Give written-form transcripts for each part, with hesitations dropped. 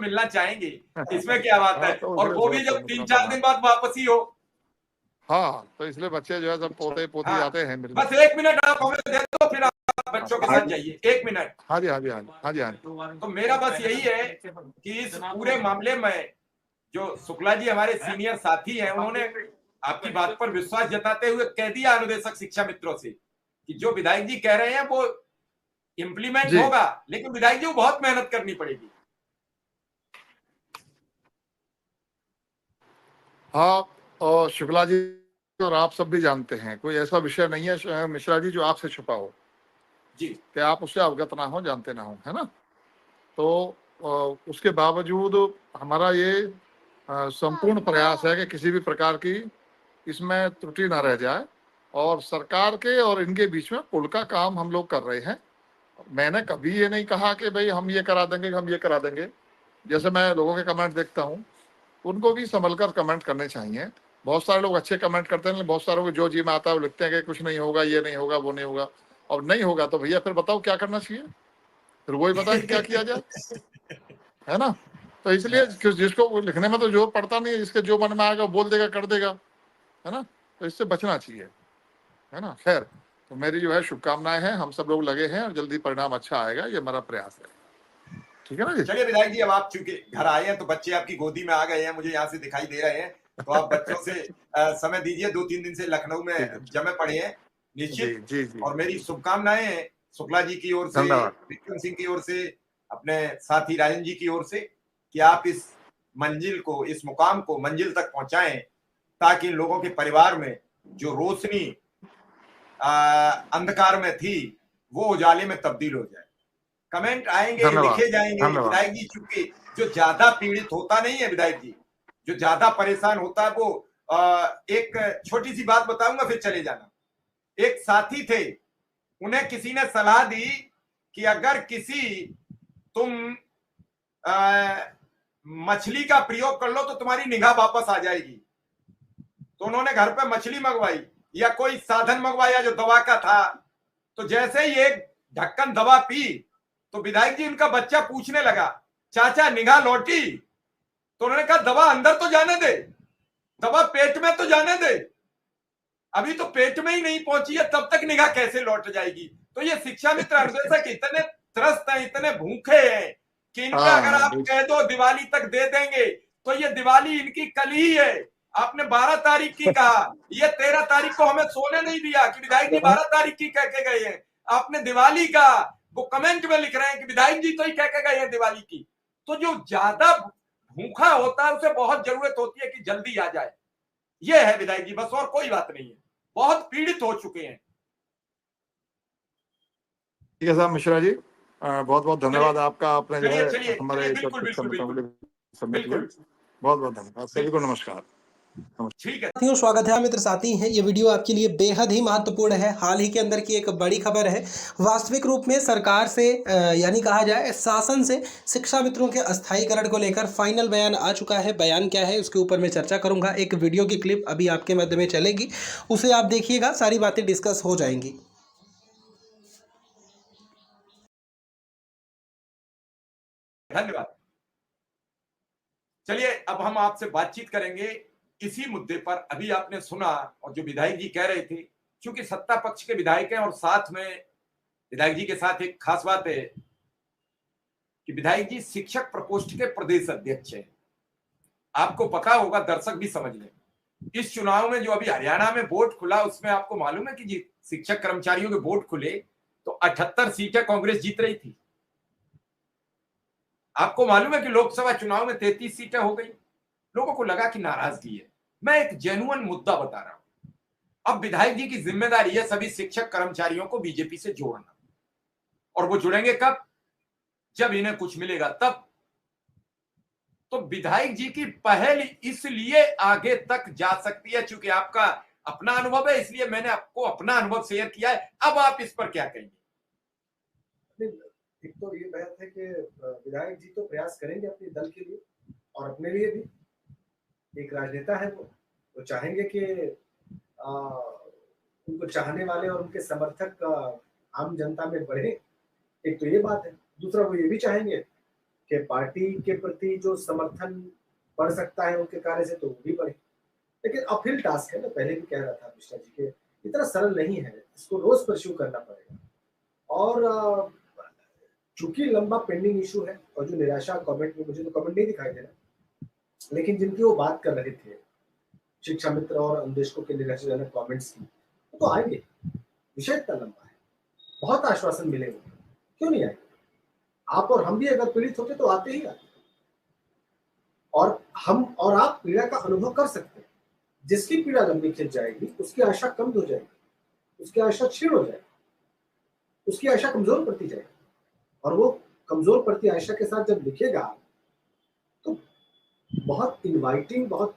मिलना चाहेंगे, इसमें क्या बात है। तो और वो भी जब 3-4 दिन बाद वापसी हो। हाँ, तो इसलिए बच्चे जो है सब पोते पोती हाँ, आते हैं मिलने। बस 1 मिनट आप हमें दे दो, फिर आप बच्चों के साथ जाइए। 1 मिनट। हाँ जी, हाँ जी, हाँ जी, हाँ जी, हाँ जी। तो मेरा बस यही है कि इस पूरे मामले में जो शुक्ला जी हमारे सीनियर साथी हैं, उन्होंने आपकी बात पर विश्वास जताते हुए कह दिया अनुदेशक शिक्षा मित्रों से कि जो विधायक जी कह रहे हैं वो इम्प्लीमेंट होगा, लेकिन विधायक जी को बहुत मेहनत करनी पड़ेगी। हाँ, और शुक्ला जी और आप सब भी जानते हैं, कोई ऐसा विषय नहीं है मिश्रा जी जो आपसे छुपा हो जी, कि आप उससे अवगत ना हो, जानते ना हो, है ना। तो उसके बावजूद हमारा ये संपूर्ण प्रयास है कि किसी भी प्रकार की इसमें त्रुटि ना रह जाए, और सरकार के और इनके बीच में पुल का काम हम लोग कर रहे हैं। मैंने कभी ये नहीं कहा कि भाई हम ये करा देंगे, हम ये करा देंगे। जैसे मैं लोगों के कमेंट देखता हूँ, उनको भी संभल कर कमेंट करने चाहिए। बहुत सारे लोग अच्छे कमेंट करते हैं, लेकिन बहुत सारे लोग जो जी में आता है वो लिखते हैं कि कुछ नहीं होगा, ये नहीं होगा, वो नहीं होगा। और नहीं होगा तो भैया फिर बताओ क्या करना चाहिए, फिर वही बताए कि क्या किया जाए, है ना। तो इसलिए जिसको लिखने में तो जोर पड़ता नहीं है, जिसके जो मन में आएगा बोल देगा, कर देगा, है ना। तो इससे बचना चाहिए, है ना। खैर, तो मेरी जो है शुभकामनाएं हैं, हम सब लोग लगे हैं और जल्दी परिणाम अच्छा आएगा, ये हमारा प्रयास है। ठीक है ना जी। चलिए विधायक जी, अब आप चूंकि घर आए हैं तो बच्चे आपकी गोदी में आ गए हैं, मुझे यहाँ से दिखाई दे रहे हैं, तो आप बच्चों से समय दीजिए। 2-3 दिन से लखनऊ में जमे पड़े हैं निश्चित। जी, जी, और मेरी शुभकामनाएं हैं शुक्ला जी की ओर से, धन्यवाद। विक्रम सिंह की ओर से, अपने साथी राजन जी की ओर से, कि आप इस मंजिल को, इस मुकाम को मंजिल तक पहुंचाएं, ताकि इन लोगों के परिवार में जो रोशनी अंधकार में थी वो उजाले में तब्दील हो जाए। कमेंट आएंगे, लिखे जाएंगे। विधायक जी चूंकि जो ज्यादा पीड़ित होता नहीं है, विधायक जी जो ज्यादा परेशान होता है वो एक छोटी सी बात बताऊंगा फिर चले जाना। एक साथी थे, उन्हें किसी ने सलाह दी कि अगर तुम मछली का प्रयोग कर लो तो तुम्हारी निगाह वापस आ जाएगी। तो उन्होंने घर पे मछली मंगवाई या कोई साधन मंगवाया जो दवा का था। तो जैसे ही एक ढक्कन दवा पी तो विधायक जी उनका बच्चा पूछने लगा, चाचा निगाह लौटी? तो उन्होंने कहा दवा अंदर तो जाने दे, दवा पेट में तो जाने दे, अभी तो पेट में ही नहीं पहुंची है, तब तक निगाह कैसे लौट जाएगी। तो ये शिक्षा मित्र अनुदेशक इतने त्रस्त हैं, इतने भूखे हैं कि इनका अगर आप कह दो दिवाली तक दे देंगे तो ये दिवाली इनकी कल ही है। आपने 12 तारीख की कहा, ये 13 तारीख को हमें सोने नहीं दिया कि विधायक जी 12 तारीख की कह के गए हैं। आपने दिवाली का, वो कमेंट में लिख रहे हैं कि विधायक जी तो ही कह के गए हैं दिवाली की। तो जो ज्यादा भूखा होता है उसे बहुत जरूरत होती है कि जल्दी आ जाए। ये है विधायक जी, बस और कोई बात नहीं है, बहुत पीड़ित हो चुके हैं। ठीक है साहब मिश्रा जी, बहुत बहुत धन्यवाद आपका, आपने जो है हमारे बिल्कुल बहुत बहुत धन्यवाद। सभी को नमस्कार। ठीक है साथियों, स्वागत है मित्र साथी हैं। ये वीडियो आपके लिए बेहद ही महत्वपूर्ण है। हाल ही के अंदर की एक बड़ी खबर है। वास्तविक रूप में सरकार से यानी कहा जाए शासन से शिक्षा मित्रों के अस्थायीकरण को लेकर फाइनल बयान आ चुका है। बयान क्या है उसके ऊपर मैं चर्चा करूंगा। एक वीडियो की क्लिप अभी आपके मध्य में चलेगी, उसे आप देखिएगा, सारी बातें डिस्कस हो जाएंगी। धन्यवाद। चलिए अब हम आपसे बातचीत करेंगे इसी मुद्दे पर। अभी आपने सुना और जो विधायक जी कह रहे थे, क्योंकि सत्ता पक्ष के विधायक हैं और साथ में विधायक जी के साथ एक खास बात है कि विधायक जी शिक्षक प्रकोष्ठ के प्रदेश अध्यक्ष हैं। आपको पता होगा, दर्शक भी समझ लें, इस चुनाव में जो अभी हरियाणा में वोट खुला उसमें आपको मालूम है कि जी शिक्षक कर्मचारियों के वोट खुले तो 78 सीटें कांग्रेस जीत रही थी। आपको मालूम है कि लोकसभा चुनाव में 33 सीटें हो गई। लोगों को लगा कि नाराजगी है। मैं एक जेन्युइन मुद्दा बता रहा हूं। अब विधायक जी की जिम्मेदारी है सभी शिक्षक कर्मचारियों को बीजेपी से जोड़ना, और वो जुड़ेंगे कब? जब इन्हें कुछ मिलेगा तब। तो विधायक जी की पहल इसलिए आगे तक जा सकती है क्योंकि आपका अपना अनुभव है, इसलिए मैंने आपको अपना अनुभव शेयर किया है। अब आप इस पर क्या कहेंगे? एक तो ये बात है कि विधायक जी तो प्रयास करेंगे अपने दल के लिए और अपने लिए भी। एक राजनेता है, वो चाहेंगे कि उनको चाहने वाले और उनके समर्थक आम जनता में बढ़े। एक तो ये बात है। दूसरा, वो ये भी चाहेंगे कि पार्टी के प्रति जो समर्थन बढ़ सकता है उनके कार्य से, तो वो भी बढ़े। लेकिन अपहिल टास्क है, मैं पहले भी कह रहा था मिश्रा जी के इतना सरल नहीं है, इसको रोज परस्यू करना पड़ेगा। और चूंकि लंबा पेंडिंग इशू है, और जो निराशा कमेंट में, मुझे तो कमेंट नहीं दिखाई दे रहा, लेकिन जिनकी वो बात कर रहे थे शिक्षा मित्र और अन्वेषकों के निराशाजनक कमेंट्स की, तो आएंगे। विषय इतना लंबा है, बहुत आश्वासन मिलेंगे, क्यों नहीं आएंगे? आप और हम भी अगर पीड़ित होते तो आते ही आते, और हम और आप पीड़ा का अनुभव कर सकते हैं। जिसकी पीड़ा लंबी खिंच जाएगी उसकी आशा कम हो जाएगी, उसकी आशा क्षीण हो जाएगी, उसकी आशा कमजोर पड़ती जाएगी, और वो कमजोर पड़ती आशा के साथ जब लिखेगा तो बहुत इनवाइटिंग, बहुत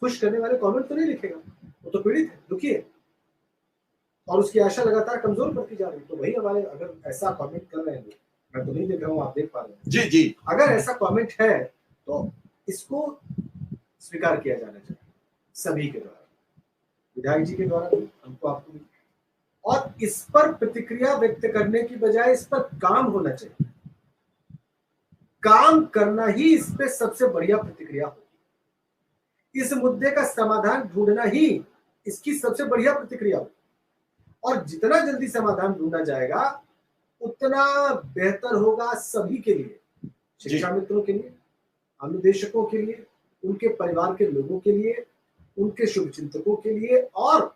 खुश करने वाले कमेंट तो नहीं लिखेगा। वो तो पीड़ित है, दुखी है, और उसकी आशा लगातार कमजोर पड़ती जा रही है। तो वही हमारे, अगर ऐसा कमेंट कर रहे हैं, मैं तो नहीं देख रहा हूँ, आप देख पा रहे हैं जी जी, अगर ऐसा कमेंट है तो इसको स्वीकार किया जाना चाहिए सभी के द्वारा, विधायक जी के द्वारा भी, हमको, आपको भी। और इस पर प्रतिक्रिया व्यक्त करने की बजाय इस पर काम होना चाहिए। काम करना ही इस पे सबसे बढ़िया प्रतिक्रिया होगी। इस मुद्दे का समाधान ढूंढना ही इसकी सबसे बढ़िया प्रतिक्रिया होगी। और जितना जल्दी समाधान ढूंढा जाएगा उतना बेहतर होगा सभी के लिए, शिक्षा मित्रों के लिए, अनुदेशकों के लिए, उनके परिवार के लोगों के लिए, उनके शुभचिंतकों के लिए, और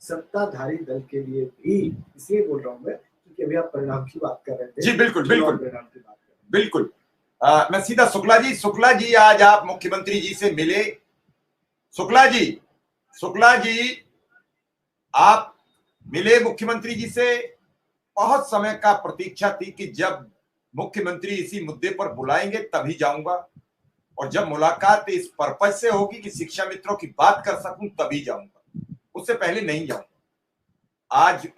सत्ताधारी दल के लिए भी। इसलिए बोल रहा हूं मैं, क्योंकि अभी आप परिणाम की बात कर रहे थे। जी बिल्कुल बिल्कुल परिणाम की बात कर बिल्कुल। मैं सीधा शुक्ला जी, आज आप मुख्यमंत्री जी से मिले। शुक्ला जी आप मिले मुख्यमंत्री जी से। बहुत समय का प्रतीक्षा थी कि जब मुख्यमंत्री इसी मुद्दे पर बुलाएंगे तभी जाऊंगा, और जब मुलाकात इस पर्पज से होगी कि शिक्षा मित्रों की बात कर सकूं तभी जाऊंगा, उससे पहले नहीं जाऊंगा। आज